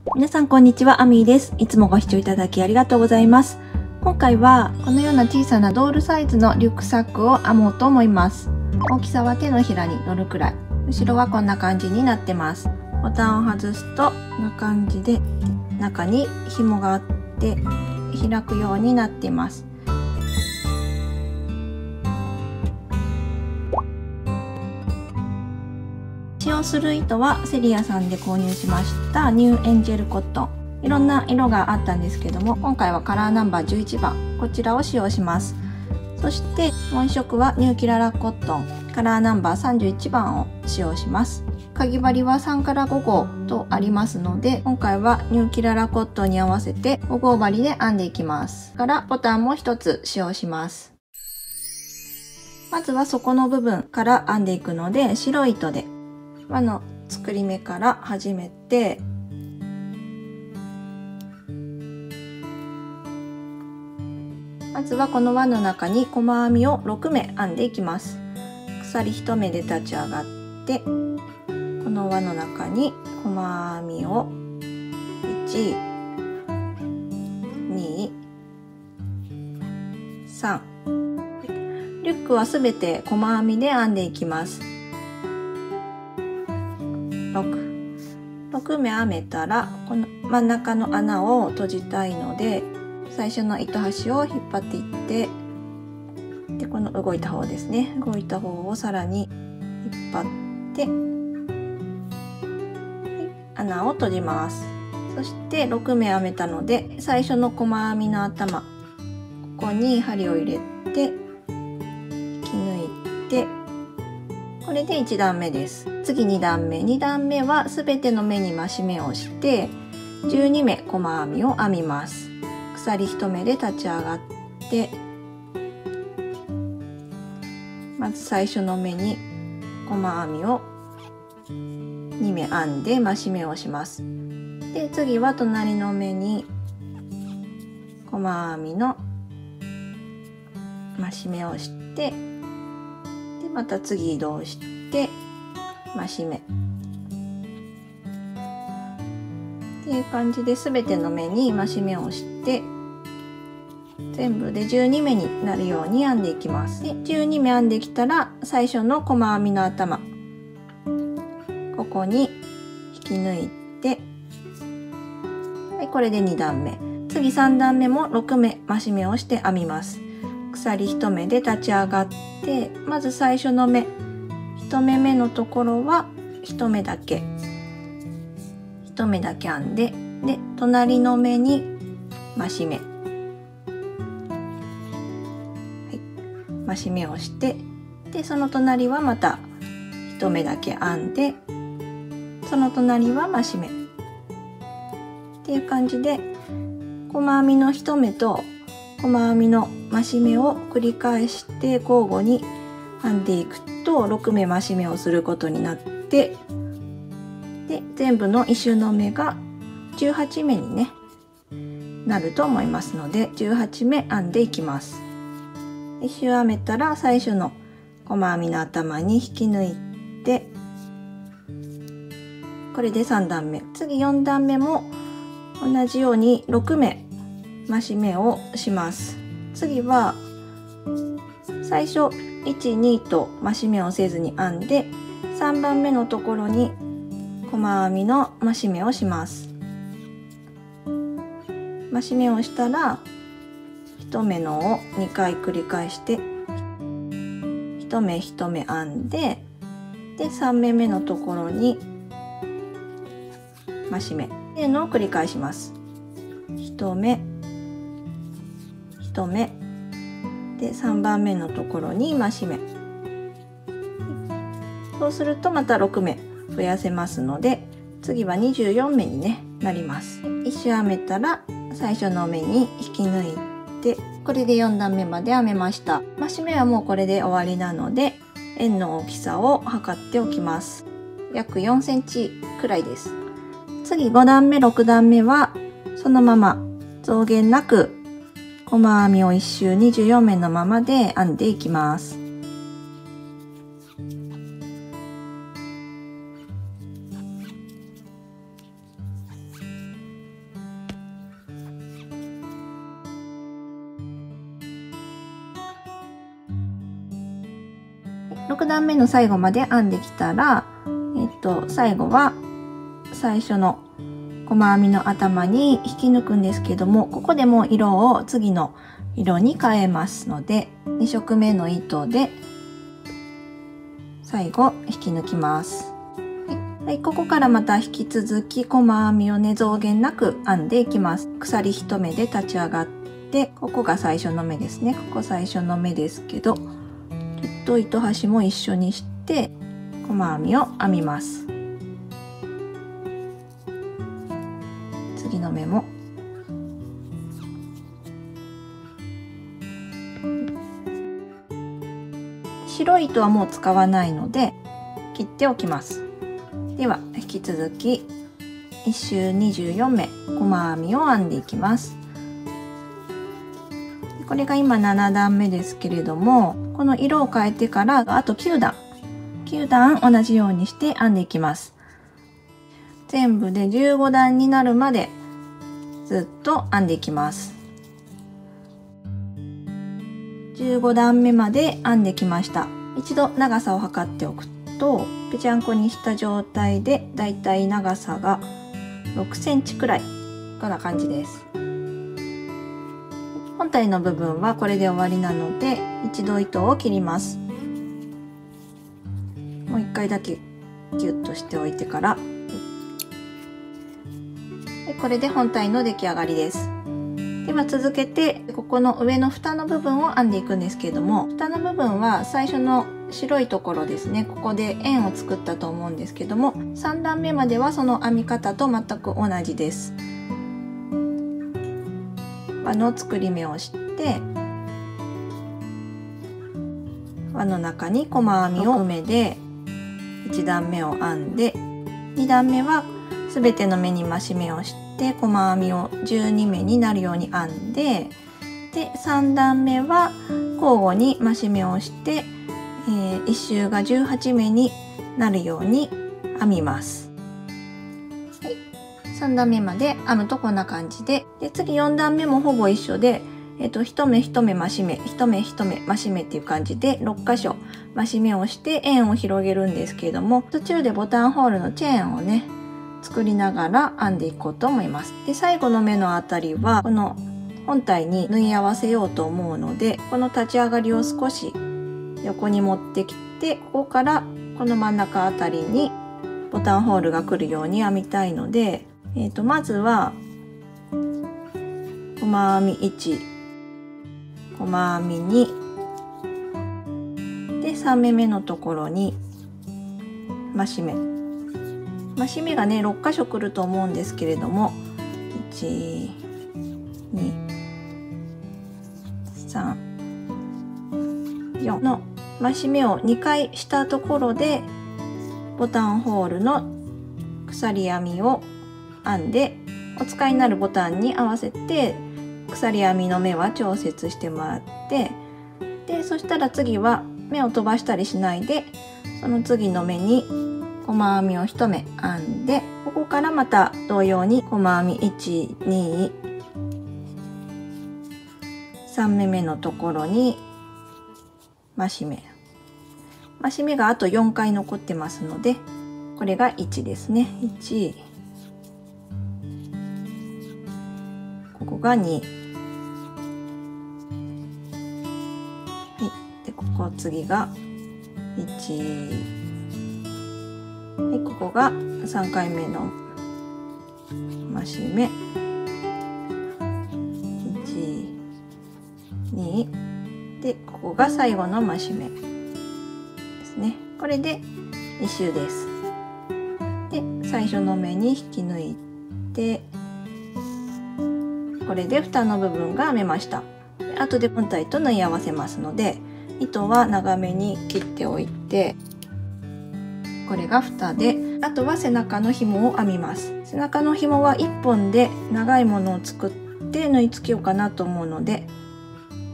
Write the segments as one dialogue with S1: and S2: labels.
S1: 皆さんこんにちは、アミーです。いつもご視聴いただきありがとうございます。今回はこのような小さなドールサイズのリュックサックを編もうと思います。大きさは手のひらに乗るくらい。後ろはこんな感じになってます。ボタンを外すとこんな感じで中に紐があって開くようになっています。使用する糸はセリアさんで購入しましたニューエンジェルコットン。いろんな色があったんですけども、今回はカラーナンバー11番、こちらを使用します。そしてもう一色はニューキララコットン、カラーナンバー31番を使用します。かぎ針は3から5号とありますので、今回はニューキララコットンに合わせて5号針で編んでいきます。からボタンも1つ使用します。まずは底の部分から編んでいくので、白い糸で輪の作り目から始めて、まずはこの輪の中に細編みを6目編んでいきます。鎖1目で立ち上がって、この輪の中に細編みを1、2、3。リュックはすべて細編みで編んでいきます。6目編めたら、この真ん中の穴を閉じたいので、最初の糸端を引っ張っていって、でこの動いた方ですね、動いた方をさらに引っ張って、穴を閉じます。そして6目編めたので、最初の細編みの頭、ここに針を入れて引き抜いて、これで1段目です。次2段目。2段目は全ての目に増し目をして12目細編みを編みます。鎖1目で立ち上がって、まず最初の目に細編みを2目編んで増し目をします。で次は隣の目に細編みの増し目をして、でまた次移動して増し目っていう感じで、全ての目に増し目をして全部で12目になるように編んでいきます。で12目編んできたら、最初の細編みの頭、ここに引き抜いて、はい、これで2段目。次3段目も6目増し目をして編みます。鎖1目で立ち上がって、まず最初の目1目目のところは1目だけ編んで、で隣の目に増し目、増し目をして、でその隣はまた1目だけ編んで、その隣は増し目っていう感じで、細編みの1目と細編みの増し目を繰り返して交互に編んでいくと6目増し目をすることになって、で全部の1周の目が18目に、なると思いますので、18目編んでいきます。1周編めたら最初の細編みの頭に引き抜いて、これで3段目。次4段目も同じように6目増し目をします。次は最初1、2と増し目をせずに編んで、3番目のところに細編みの増し目をします。増し目をしたら1目のを2回繰り返して1目1目編んで、で3目目のところに増し目っていうのを繰り返します。1目1目で3番目のところに増し目。そうするとまた6目増やせますので、次は24目に、なります。1周編めたら最初の目に引き抜いて、これで4段目まで編めました。増し目はもうこれで終わりなので、円の大きさを測っておきます。約4センチくらいです。次5段目6段目はそのまま増減なく細編みを1周24目のままで編んでいきます。6段目の最後まで編んできたら、最後は最初の細編みの頭に引き抜くんですけども、ここでも色を次の色に変えますので、2色目の糸で最後引き抜きます。はい、ここからまた引き続き細編みをね、増減なく編んでいきます。鎖1目で立ち上がって、ここが最初の目ですね。ここ最初の目ですけど、ちょっと糸端も一緒にして細編みを編みます。次の目も白い糸はもう使わないので切っておきます。では引き続き1周24目細編みを編んでいきます。これが今7段目ですけれども、この色を変えてからあと9段同じようにして編んでいきます。全部で15段になるまでずっと編んでいきます。15段目まで編んできました。一度長さを測っておくと、ぺちゃんこにした状態でだいたい長さが6センチくらい、こんな感じです。本体の部分はこれで終わりなので、一度糸を切ります。もう一回だけギュッとしておいてから、これで本体の出来上がりです。では続けて、ここの上の蓋の部分を編んでいくんですけれども、蓋の部分は最初の白いところですね。ここで円を作ったと思うんですけども、3段目まではその編み方と全く同じです。輪の作り目をして輪の中に細編みを6目で1段目を編んで、2段目は全ての目に増し目をして細編みを12目になるように編んで、で3段目は交互に増し目をして、1周が18目になるように編みます。はい、3段目まで編むとこんな感じで、次4段目もほぼ一緒で、1目1目増し目1目1目増し目っていう感じで6箇所増し目をして円を広げるんですけれども、途中でボタンホールのチェーンをね作りながら編んでいこうと思います。で最後の目のあたりはこの本体に縫い合わせようと思うので、この立ち上がりを少し横に持ってきて、ここからこの真ん中あたりにボタンホールが来るように編みたいので、まずは細編み1、細編み2で3目目のところに増し目がね6箇所来ると思うんですけれども、1、2、3、4の増し目を2回したところでボタンホールの鎖編みを編んで、お使いになるボタンに合わせて鎖編みの目は調節してもらって、でそしたら次は目を飛ばしたりしないで、その次の目に細編みを1目編んで、ここからまた同様に細編み1、2、3目目のところに増し目があと4回残ってますので、これが1ですね。1、ここが2、はい、でここ次が1、はい、ここが3回目の増し目、1、2でここが最後の増し目ですね。これで2周です。で最初の目に引き抜いて、これで蓋の部分が編めました。後で本体と縫い合わせますので、糸は長めに切っておいて、これが蓋で、あとは背中の紐を編みます。背中の紐は1本で長いものを作って縫い付けようかなと思うので、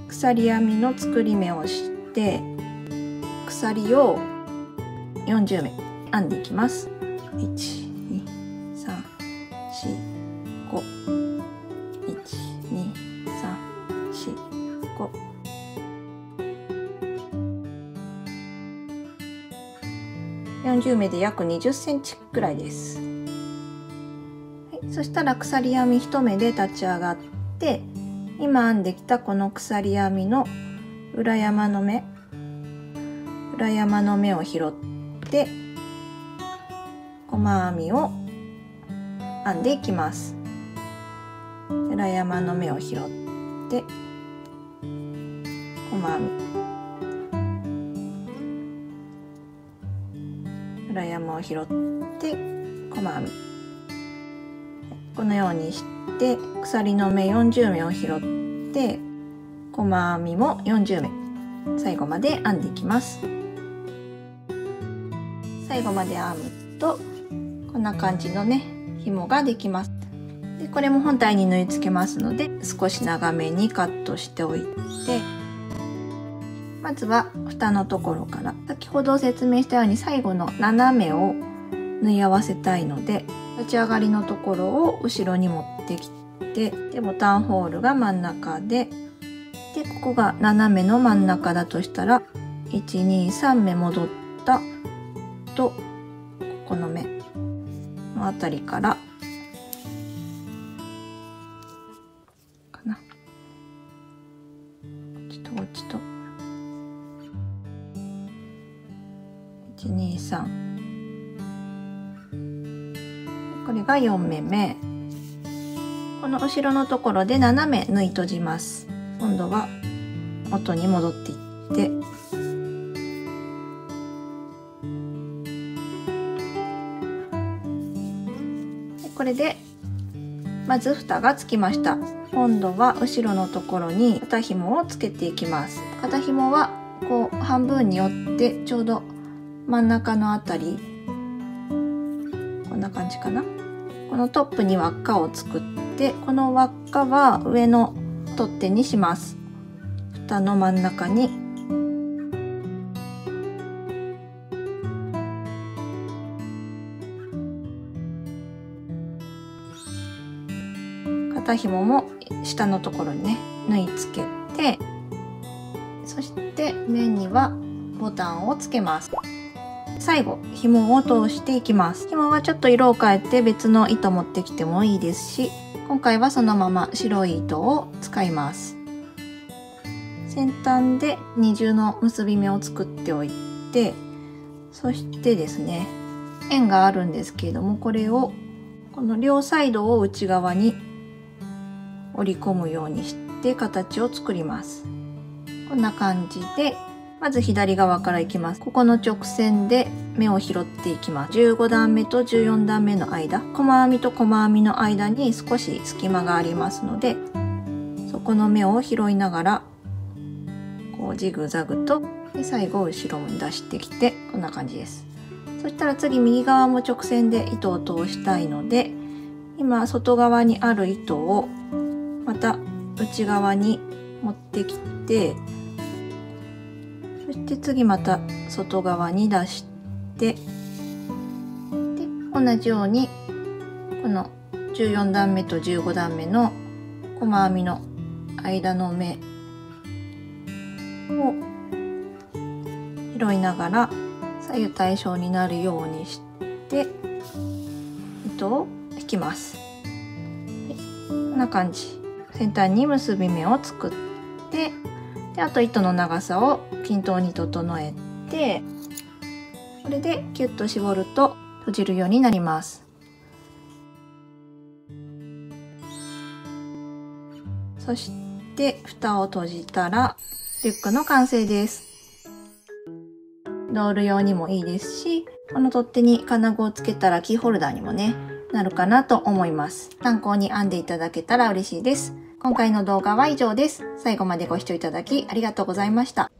S1: 鎖編みの作り目をして鎖を40目編んでいきます。1、2、3、4、5、1、2、3、4、5。40目で約20センチくらいです。はい、そしたら鎖編み1目で立ち上がって、今編んできたこの鎖編みの裏山の目を拾って細編みを編んでいきます。裏山の目を拾って細編み、裏山を拾って細編み、このようにして鎖の目40目を拾って細編みも40目最後まで編んでいきます。最後まで編むとこんな感じのね紐ができます。でこれも本体に縫い付けますので少し長めにカットしておいて、まずは蓋のところから先ほど説明したように最後の斜めを縫い合わせたいので、立ち上がりのところを後ろに持ってきて、でボタンホールが真ん中で、ここが斜めの真ん中だとしたら123目戻ったと、ここの目のあたりからかな、こっちとこっちと123、これが4目目。この後ろのところで斜め縫い閉じます。今度は元に戻っていってこれでまず蓋がつきました。今度は後ろのところに肩紐をつけていきます。肩紐はこう半分に折ってちょうど真ん中のあたり、こんな感じかな。このトップに輪っかを作って、この輪っかは上の取っ手にします。蓋の真ん中に肩紐も下のところにね縫い付けて、そして面にはボタンをつけます。最後紐を通していきます。紐はちょっと色を変えて別の糸持ってきてもいいですし、今回はそのまま白い糸を使います。先端で二重の結び目を作っておいて、そしてですね円があるんですけれども、これをこの両サイドを内側に折り込むようにして形を作ります。こんな感じでまず左側からいきます。ここの直線で目を拾っていきます。15段目と14段目の間、細編みと細編みの間に少し隙間がありますので、そこの目を拾いながらこうジグザグと、で最後後ろに出してきてこんな感じです。そしたら次右側も直線で糸を通したいので、今外側にある糸をまた内側に持ってきて、そして次また外側に出して、で同じようにこの14段目と15段目の細編みの間の目を拾いながら左右対称になるようにして糸を引きます。こんな感じ。先端に結び目を作って、であと糸の長さを均等に整えて、これでキュッと絞ると閉じるようになります。そして蓋を閉じたらリュックの完成です。ドール用にもいいですし、この取っ手に金具をつけたらキーホルダーにもねなるかなと思います。参考に編んでいただけたら嬉しいです。今回の動画は以上です。最後までご視聴いただきありがとうございました。